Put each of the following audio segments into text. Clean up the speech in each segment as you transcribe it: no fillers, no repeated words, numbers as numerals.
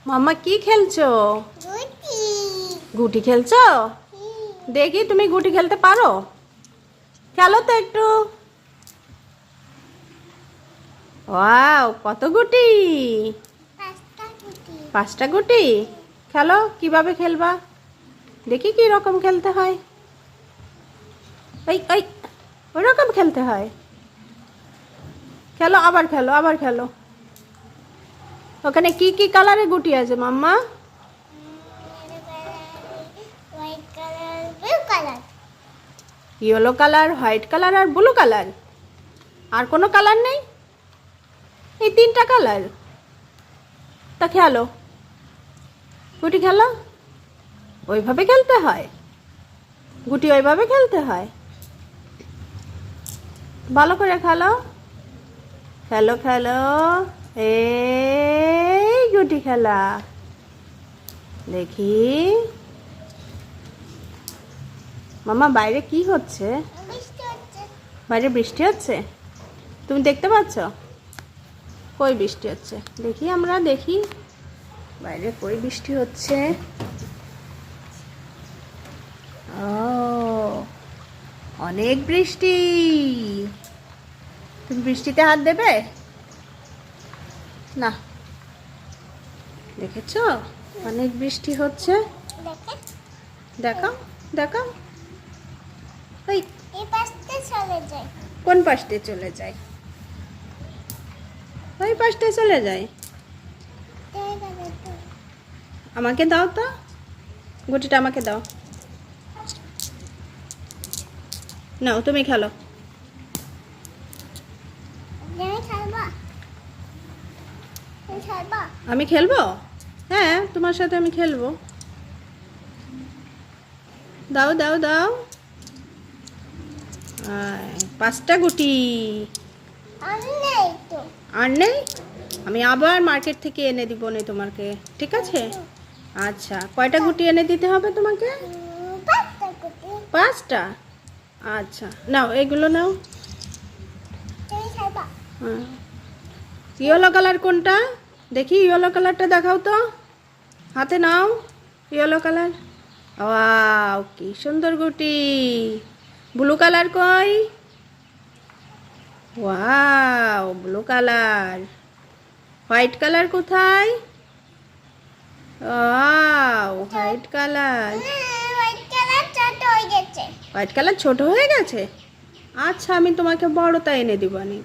মাম্মা কি খেলছো? গুটি। গুটি খেলছো? দেখি তুমি গুটি খেলতে পারো? খেলো তো একটু। ওয়াও, কত গুটি! পাঁচটা গুটি। 5টা গুটি। খেলো, কিভাবে খেলবা দেখি, কি রকম খেলতে হয়। ওই ওই ওই রকম খেলতে হয়। খেলো, আবার খেলো, আবার খেলো। ওখানে কি কি কালারের গুটি আছে মাম্মা? White colour, blue colour. Yellow colour, white colour আর ব্লু কালার। আর কোনো কালার নেই? এই 3টা কালার। তা খেলো, গুটি খেলো। ওইভাবে খেলতে হয়? গুটি ওইভাবে খেলতে হয়? ভালো করে খেলো। খেলো খেলো। এই গুটি খেলা দেখি। মামা, বাইরে কি হচ্ছে? বৃষ্টি হচ্ছে। বাইরে বৃষ্টি হচ্ছে? তুমি দেখতে পাচ্ছ? কই বৃষ্টি হচ্ছে দেখি, আমরা দেখি বাইরে কই বৃষ্টি হচ্ছে। ও, অনেক বৃষ্টি। তুমি বৃষ্টিতে হাত দেবে না? দেখেছো অনেক বৃষ্টি হচ্ছে। দেখে দেখাও দেখাও। ওই এই পাশে চলে যায়। কোন পাশে চলে যায়? ওই পাশটায় চলে যায়। আমাকে দাও তো, গুটিটা আমাকে দাও। নাও, তুমি খেলো। আমি খেলবো? হ্যাঁ, তোমার সাথে আমি খেলবো। দাও দাও দাও। 5টা গুটি। আর নেই? আমি আবার মার্কেট থেকে এনে দিব নে তোমাকে, ঠিক আছে? আচ্ছা, কয়টা গুটি এনে দিতে হবে তোমাকে? 5টা। আচ্ছা, নাও এগুলো নাও। ইয়েলো কালার কোনটা দেখি? ইয়েলো কালারটা দেখাও তো, হাতে নাও। Yellow colour. ওয়াও, কি সুন্দর গুটি। ব্লু কালার কই? Wow, blue colour. White colour কোথায়? Wow, white colour. White colour ছোট হয়ে গেছে? আচ্ছা, আমি তোমাকে বড়টা এনে দিবানি,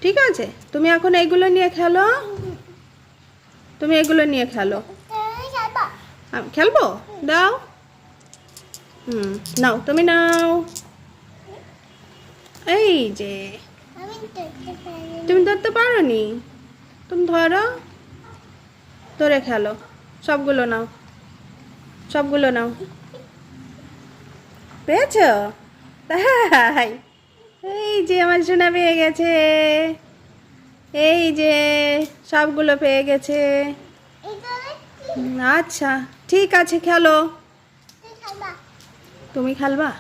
ঠিক আছে? তুমি এখন এইগুলো নিয়ে খেলো। তুমি এগুলো নিয়ে খেলো। খেলবো? দাও। নাও, তুমি নাও। এই যে, তুমি ধরতে পারো নি? তুমি ধরো, ধরে খেলো। সবগুলো নাও, সবগুলো নাও। পেয়েছ? তাই? এই যে আমার সোনা পেয়ে গেছে। এই যে সবগুলো পেয়ে গেছে। আচ্ছা, ঠিক আছে, খেলো। তুমি খেলবা?